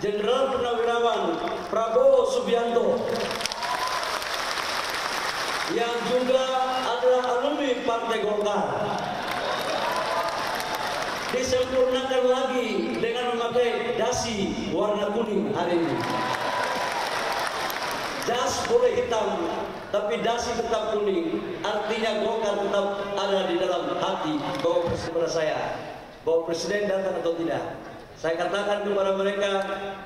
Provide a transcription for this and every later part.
Jenderal Purnawirawan Prabowo Subianto, yang juga adalah alumni Partai Golkar, disempurnakan lagi dengan memakai dasi warna kuning hari ini. Jas boleh hitam, tapi dasi tetap kuning. Artinya Golkar tetap ada di dalam hati Bapak Presiden saya. Bapak Presiden datang atau tidak, saya katakan kepada mereka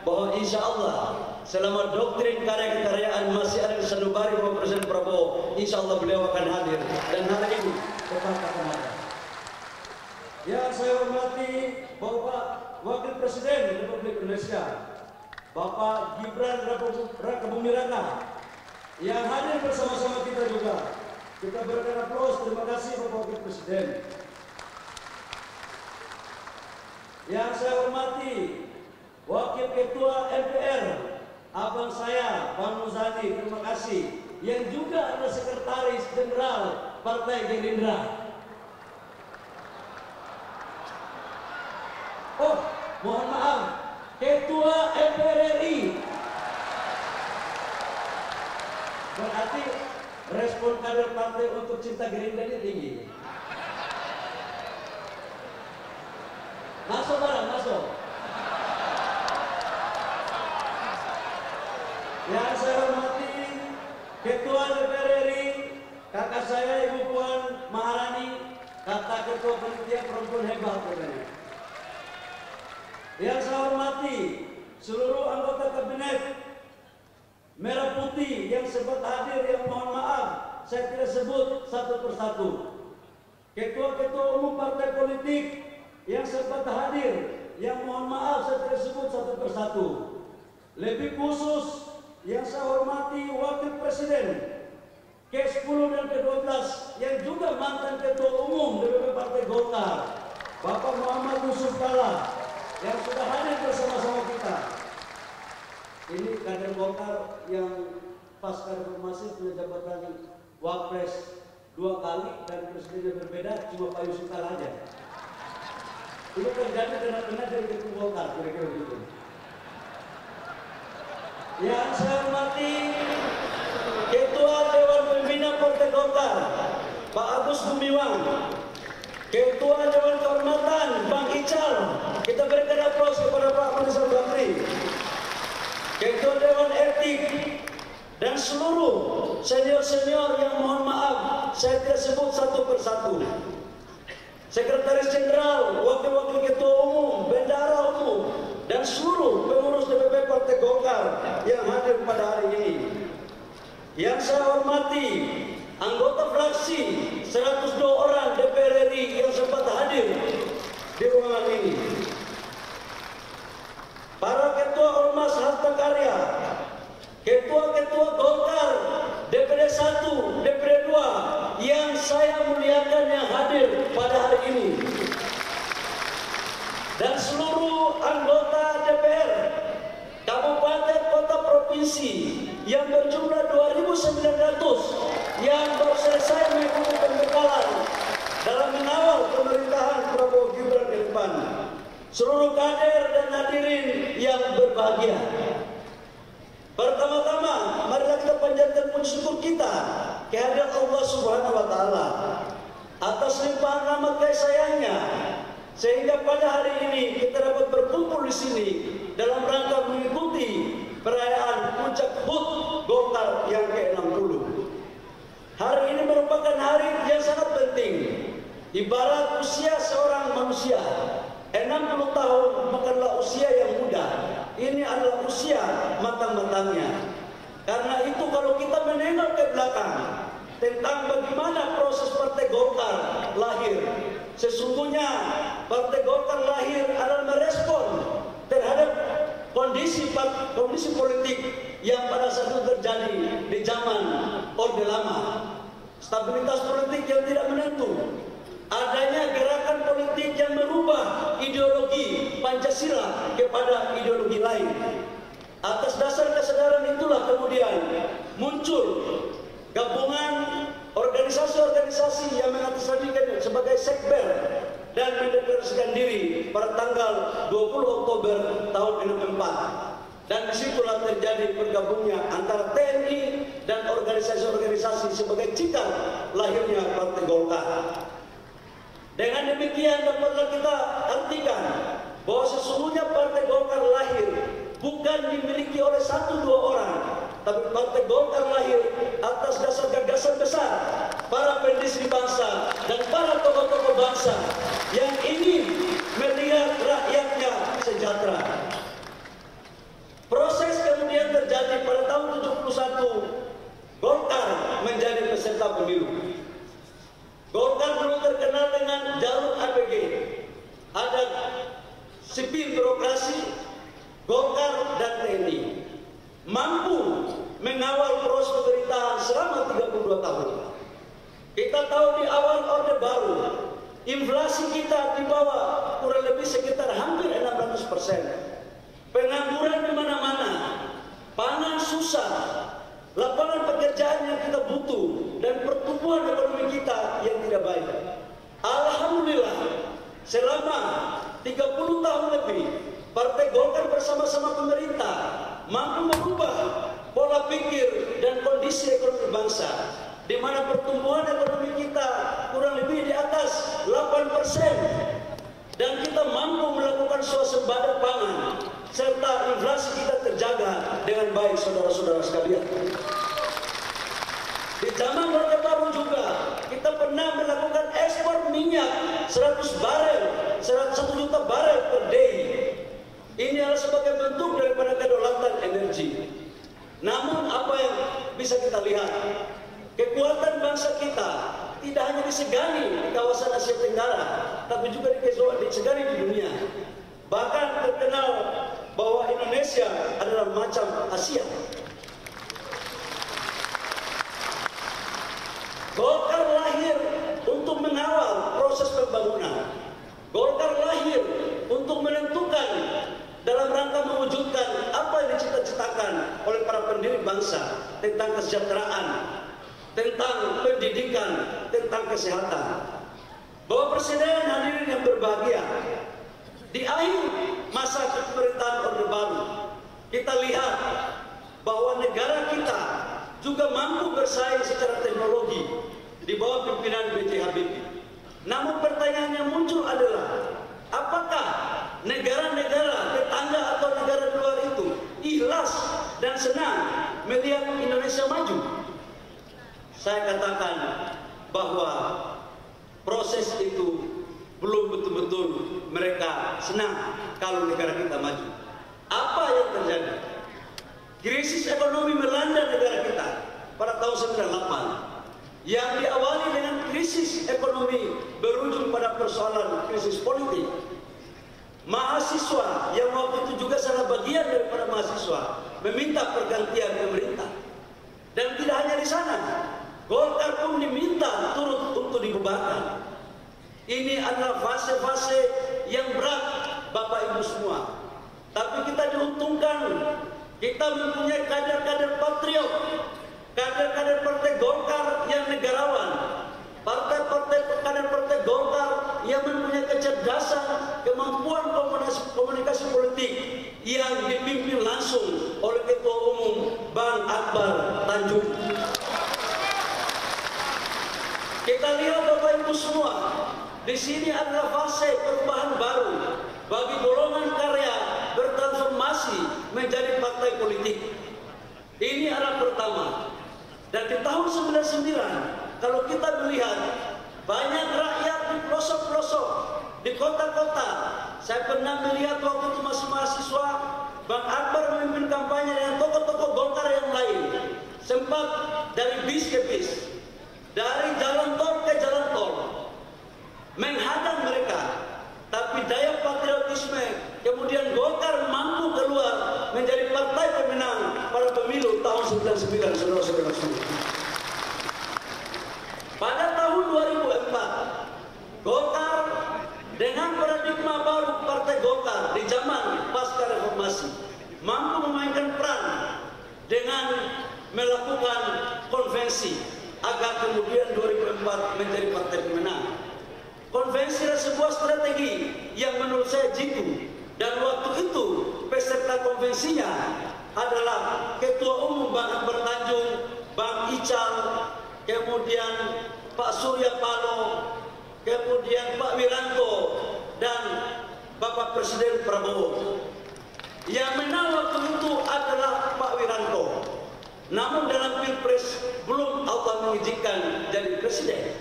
bahwa insya Allah selama doktrin karya-kekaryaan masih ada di sanubari Bapak Presiden Prabowo, insya Allah beliau akan hadir, dan hari ini tetap akan ada. Yang saya hormati Bapak Wakil Presiden Republik Indonesia, Bapak Gibran Raka Buming Raka, yang hadir bersama-sama kita juga. Kita berikan aplaus. Terima kasih Bapak Wakil Presiden. Yang saya hormati Wakil Ketua MPR, abang saya Bang Muzani, terima kasih. Yang juga adalah Sekretaris Jenderal Partai Gerindra. Oh, mohon maaf, Ketua MPR RI. Berarti respon kader partai untuk cinta Gerindra ini tinggi. Masuk barang, masuk. Yang saya hormati Ketua DPR RI, kakak saya Ibu Puan Maharani, kata Ketua Panitia Perempuan Hebat katanya. Yang saya hormati seluruh anggota kabinet Merah Putih yang sempat hadir, yang mohon maaf saya tidak sebut satu persatu. Ketua-ketua umum partai politik yang sempat hadir, yang mohon maaf saya tidak sebut satu persatu. Lebih khusus yang saya hormati Wakil Presiden ke-10 dan ke-12 yang juga mantan Ketua Umum DPP Partai Golkar, Bapak Muhammad Yusuf Kalla, yang sudah hadir bersama-sama kita. Ini kader Golkar yang pasca reformasi punya jabatan Wapres 2 kali dan presidennya berbeda, cuma Pak Yusuf Kalla aja. Itu terjadi karena dari Ketua Golkar, kira-kira begitu. Yang saya hormati Ketua Dewan Pembina Partai Golkar, Pak Agus Gumiwang, Ketua Dewan Kehormatan Bang Ical, kita berikan aplaus kepada Pak Manisal Bakri, Ketua Dewan Etik, dan seluruh senior-senior yang mohon maaf saya tidak sebut satu persatu. Sekretaris Jenderal, Wakil-Wakil Ketua Umum, Bendahara Umum, dan seluruh pengurus DPP Partai Golkar yang hadir pada hari ini. Yang saya hormati anggota fraksi 102 orang DPR RI yang sempat hadir di ruangan ini. Para ketua ormas harta karya, ketua-ketua Golkar DPD 1, DPD 2 yang saya muliakan yang hadir pada hari ini, dan seluruh anggota DPR Kabupaten Kota Provinsi yang berjumlah 2.900 yang baru selesai mengikuti pembekalan dalam mengawal pemerintahan Prabowo Gibran ke depan. Seluruh kader dan hadirin yang berbahagia, pertama-tama marilah kita panjatkan puji syukur kita kehadirat Allah Subhanahu wa taala atas limpahan rahmat kasih sayangnya, sehingga pada hari ini kita dapat berkumpul di sini dalam rangka mengikuti perayaan puncak HUT Golkar yang ke-60. Hari ini merupakan hari yang sangat penting. Ibarat usia seorang manusia, 60 tahun bukanlah usia yang muda. Ini adalah usia matang-matangnya. Karena itu kalau kita menengok ke belakang tentang bagaimana proses Partai Golkar lahir, sesungguhnya Partai Golkar lahir adalah merespon terhadap kondisi politik yang pada saat itu terjadi di zaman Orde Lama. Stabilitas politik yang tidak menentu, adanya gerakan politik yang merubah ideologi Pancasila kepada ideologi lain. Atas dasar kesadaran itulah kemudian muncul gabungan organisasi-organisasi yang mengatasnamakan sebagai Sekber dan mendeklarasikan diri pada tanggal 20 Oktober tahun 64. Dan disitulah terjadi bergabungnya antara TNI dan organisasi-organisasi sebagai cikal lahirnya Partai Golkar. Dengan demikian dapatlah kita artikan bahwa sesungguhnya Partai Golkar lahir bukan dimiliki oleh 1-2 orang, tapi Partai Golkar lahir atas dasar gagasan besar para pendiri bangsa dan para tokoh-tokoh bangsa yang ingin melihat rakyatnya sejahtera. Proses kemudian terjadi pada tahun 71, Golkar menjadi peserta pemilu. Golkar dulu terkenal dengan jalur ABG, ada sipil birokrasi, Golkar dan TNI, mampu mengawal proses pemerintahan selama 32 tahun. Kita tahu di awal Orde Baru, inflasi kita di bawah kurang lebih sekitar hampir 600%. Pengangguran di mana-mana, pangan susah, lapangan pekerjaan yang kita butuh, dan pertumbuhan ekonomi kita yang tidak baik. Alhamdulillah, selama 30 tahun lebih, Partai Golkar bersama-sama pemerintah mampu merubah pola pikir dan kondisi ekonomi bangsa, di mana pertumbuhan ekonomi kita kurang lebih di atas 8%. Dan kita mampu melakukan swasembada pangan, serta inflasi kita terjaga dengan baik, saudara-saudara sekalian. Di zaman Orde Baru juga kita pernah melakukan ekspor minyak 1 juta barel per day. Ini adalah sebagai bentuk daripada kedaulatan energi. Namun apa yang bisa kita lihat, kekuatan bangsa kita tidak hanya disegani di kawasan Asia Tenggara, tapi juga disegani di dunia. Bahkan terkenal bahwa Indonesia adalah macam Asia. Golkar lahir untuk mengawal proses pembangunan. Golkar lahir untuk menentukan dalam rangka mewujudkan apa yang dicita-citakan oleh para pendiri bangsa tentang kesejahteraan, tentang pendidikan, tentang kesehatan. Bapak Presiden, hadirin yang berbahagia, di akhir masa pemerintahan Orde Baru, kita lihat bahwa negara kita juga mampu bersaing secara teknologi di bawah pimpinan B.J. Habibie. Namun pertanyaan yang muncul adalah, apakah negara-negara tetangga atau negara luar itu ikhlas dan senang melihat Indonesia maju? Saya katakan bahwa proses itu belum betul-betul mereka senang kalau negara kita maju. Apa yang terjadi? Krisis ekonomi melanda negara kita pada tahun 98 yang diawali dengan krisis ekonomi berujung pada persoalan krisis politik. Mahasiswa yang waktu itu juga salah bagian daripada mahasiswa meminta pergantian pemerintah. Dan tidak hanya di sana, Golkar pun diminta turut untuk dibubarkan. Ini adalah fase-fase yang berat, Bapak Ibu semua. Tapi kita diuntungkan, kita mempunyai kader-kader patriot, kader-kader Partai Golkar yang negarawan, kader Partai Golkar yang mempunyai kecerdasan, kemampuan komunikasi politik yang dipimpin langsung oleh Ketua Umum Bang Akbar Tanjung. Kita lihat Bapak Ibu semua, di sini adalah fase perubahan baru bagi golongan karya bertransformasi menjadi partai politik. Ini adalah pertama. Dan di tahun 99, kalau kita melihat banyak rakyat di pelosok-pelosok, di kota-kota, saya pernah melihat waktu itu masih mahasiswa, Bang Akbar memimpin kampanye dengan tokoh-tokoh Golkar yang lain. Sempat dari bis ke bis, dari jalan tol ke jalan tol, menghadang mereka. Tapi daya patriotisme, kemudian Golkar mampu keluar menjadi partai pemenang pada pemilu tahun 99, saudara-saudara semua. Pada tahun 2004, Golkar dengan paradigma baru Partai Golkar di zaman pasca reformasi mampu memainkan peran dengan melakukan konvensi agar kemudian 2004 menjadi partai pemenang. Konvensi adalah sebuah strategi yang menurut saya jitu, dan waktu itu peserta konvensinya adalah Ketua Umum Bang Akbar Tanjung, Bang Ical, kemudian Pak Surya Paloh, kemudian Pak Wiranto, dan Bapak Presiden Prabowo. Yang menang waktu itu adalah Pak Wiranto. Namun dalam Pilpres belum Allah mengizinkan jadi presiden.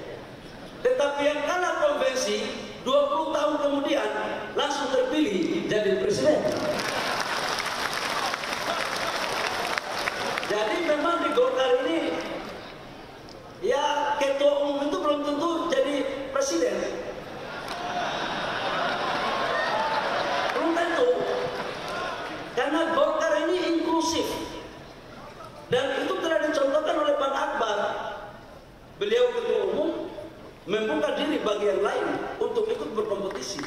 Tetapi yang kalah konvensi 20 tahun kemudian langsung terpilih jadi presiden. Jadi memang di Golkar ini ya ketua umum itu belum tentu jadi presiden. Belum tentu. Karena Golkar ini inklusif. Dan itu telah dicontohkan oleh Bang Akbar. Beliau ketua umum membuka diri bagi yang lain untuk ikut berkompetisi.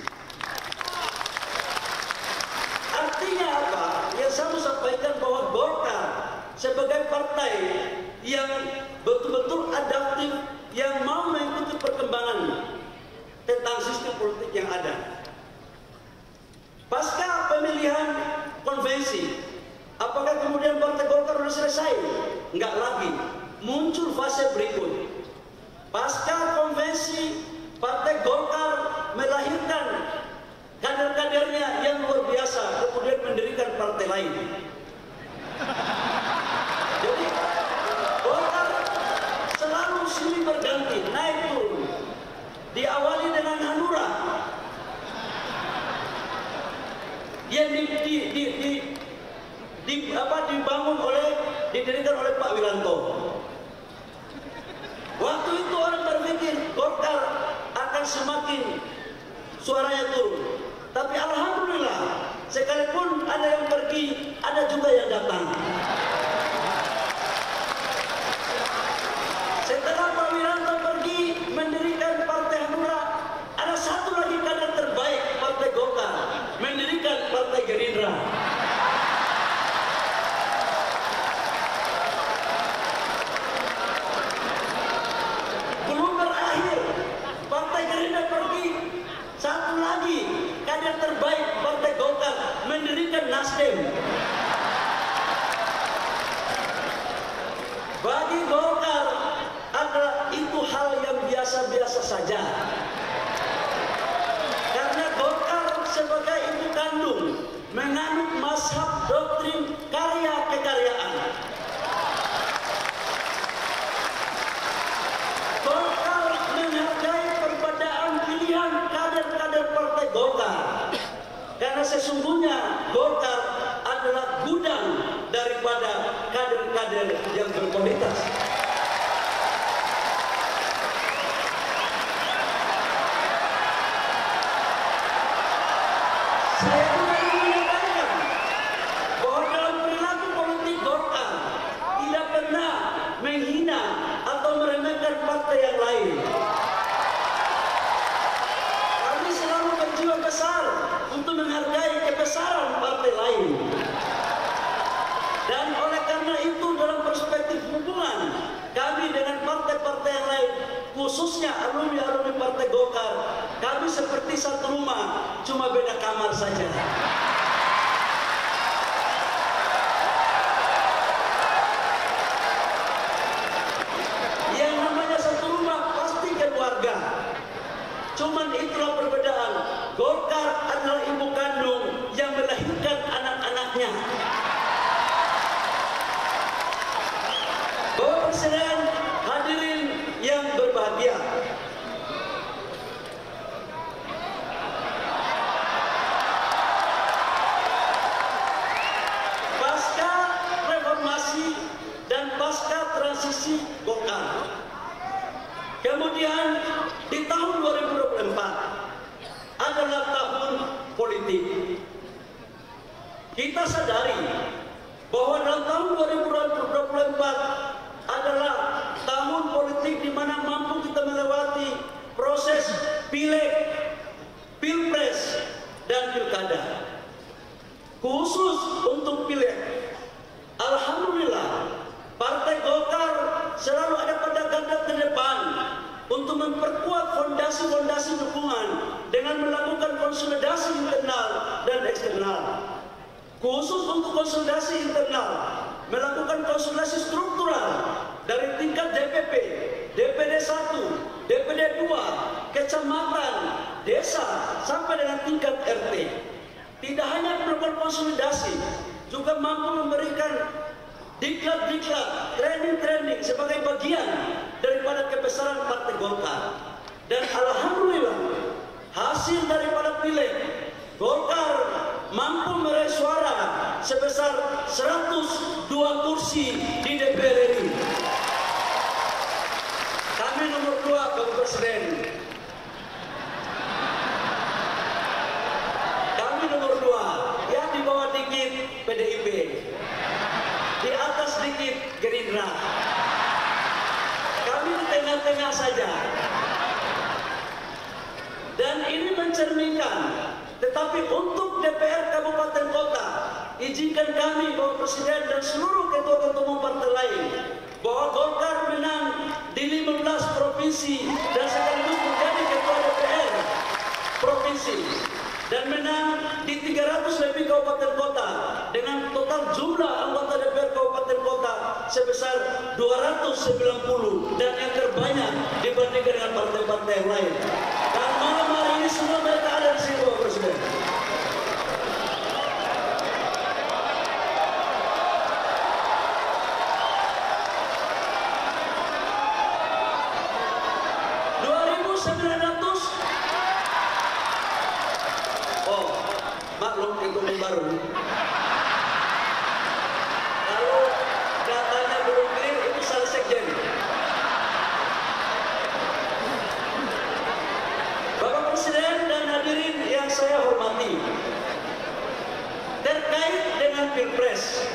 Artinya apa? Yang saya mau sampaikan bahwa Golkar sebagai partai yang betul-betul adaptif, yang mau mengikuti perkembangan tentang sistem politik yang ada. Pasca pemilihan konvensi, apakah kemudian Partai Golkar sudah selesai? Enggak lagi. Muncul fase berikut. Pasca konvensi, Partai Golkar melahirkan kader-kadernya yang luar biasa, kemudian mendirikan partai lain. Jadi Golkar selalu silih berganti, naik turun. Diawali dengan Hanura yang didirikan oleh Pak Wiranto. Waktu itu orang berpikir Golkar akan semakin suaranya turun. Tapi alhamdulillah, sekalipun ada yang pergi, ada juga yang datang. Setelah Pak Wiranto pergi mendirikan Partai Hanura, ada satu lagi kader terbaik Partai Golkar, mendirikan Partai Gerindra. Belum berakhir, Partai Gerindra pergi, satu lagi kader terbaik Partai Golkar mendirikan Nasdem. Bagi Golkar adalah itu hal yang biasa-biasa saja. Karena Golkar sebagai ibu kandung menganut mazhab doktrin karya kekaryaan. Golkar menghargai perbedaan pilihan kader-kader Partai Golkar. Karena sesungguhnya Golkar adalah gudang daripada kader-kader yang berkualitas. Saya juga ingin menekankan bahwa dalam perilaku politik Golkar tidak pernah menghina atau meremehkan partai yang lain. Kami selalu berjiwa besar untuk menghargai kebesaran partai lain. Dan oleh karena itu dalam perspektif hubungan kami dengan partai-partai yang lain, khususnya alumni-alumni Partai Golkar, kami seperti satu rumah, cuma beda kamar saja. Yang namanya satu rumah pasti keluarga. Cuman itulah perbedaan. Golkar adalah ibu kandung yang melahirkan anak-anaknya. Bapak Presiden, hadirin yang berbahagia. Pasca reformasi dan pasca transisi Golkar, kemudian di tahun 2024 adalah tahun politik. Kita sadari bahwa dalam tahun 2024 adalah tahun politik di mana mampu kita melewati proses pileg, pilpres, dan pilkada. Khusus untuk pileg, alhamdulillah Partai Golkar selalu ada pada garda terdepan untuk memperkuat fondasi-fondasi dukungan dengan melakukan konsolidasi internal dan eksternal. konsolidasi internal, melakukan konsolidasi struktural dari tingkat DPP, DPD 1, DPD 2, kecamatan, desa, sampai dengan tingkat RT. Tidak hanya melakukan konsolidasi, juga mampu memberikan diklat-diklat, training-training sebagai bagian daripada kebesaran Partai Golkar. Dan alhamdulillah, hasil daripada pileg, Golkar mampu meraih suara sebesar 102 kursi di DPR RI. Kami nomor 2, Bapak Presiden. Kami nomor 2, ya di bawah dikit PDIP, di atas dikit Gerindra. Kami di tengah-tengah saja. Dan ini mencerminkan, tetapi untuk DPR Kabupaten Kota, izinkan kami Bapak Presiden dan seluruh ketua-ketua umum partai lain bahwa Golkar menang di 15 provinsi dan sekaligus menjadi ketua DPR provinsi dan menang di 300 lebih kabupaten kota dengan total jumlah anggota DPR kabupaten kota sebesar 290 dan yang terbanyak dibandingkan dengan partai-partai yang lain. Dan malam hari ini semua mereka ada di sini, Bapak Presiden. Maklum itu baru. Kalau datanya belum clear, itu salah sekjen. Bapak Presiden dan hadirin yang saya hormati, terkait dengan Pilpres,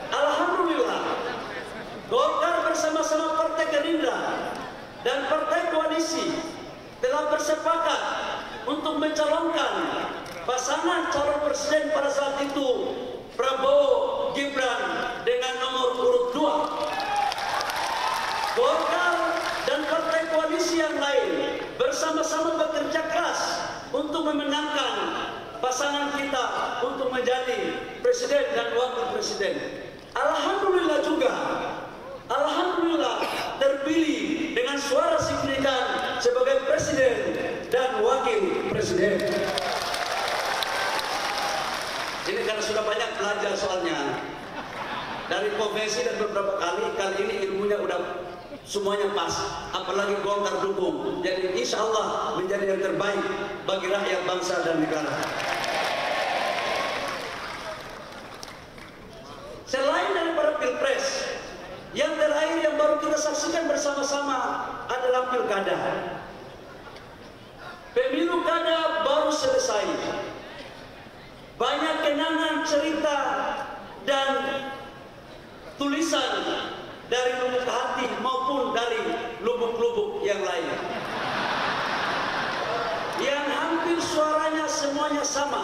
alhamdulillah Golkar bersama-sama Partai Gerindra dan Partai Koalisi telah bersepakat untuk mencalonkan pasangan calon presiden pada saat itu Prabowo Gibran dengan nomor urut 2. Golkar dan partai koalisi yang lain bersama-sama bekerja keras untuk memenangkan pasangan kita untuk menjadi presiden dan wakil presiden. Alhamdulillah juga, alhamdulillah terpilih dengan suara signifikan sebagai presiden dan wakil presiden. Ini karena sudah banyak belajar soalnya dari konvensi dan beberapa kali ini ilmunya udah semuanya pas, apalagi Golkar dukung. Jadi insya Allah menjadi yang terbaik bagi rakyat bangsa dan negara. Selain daripada Pilpres, yang terakhir yang baru kita saksikan bersama-sama adalah Pilkada. Pemilu kada baru selesai. Banyak kenangan, cerita, dan tulisan dari lubuk hati maupun dari lubuk-lubuk yang lain, yang hampir suaranya semuanya sama.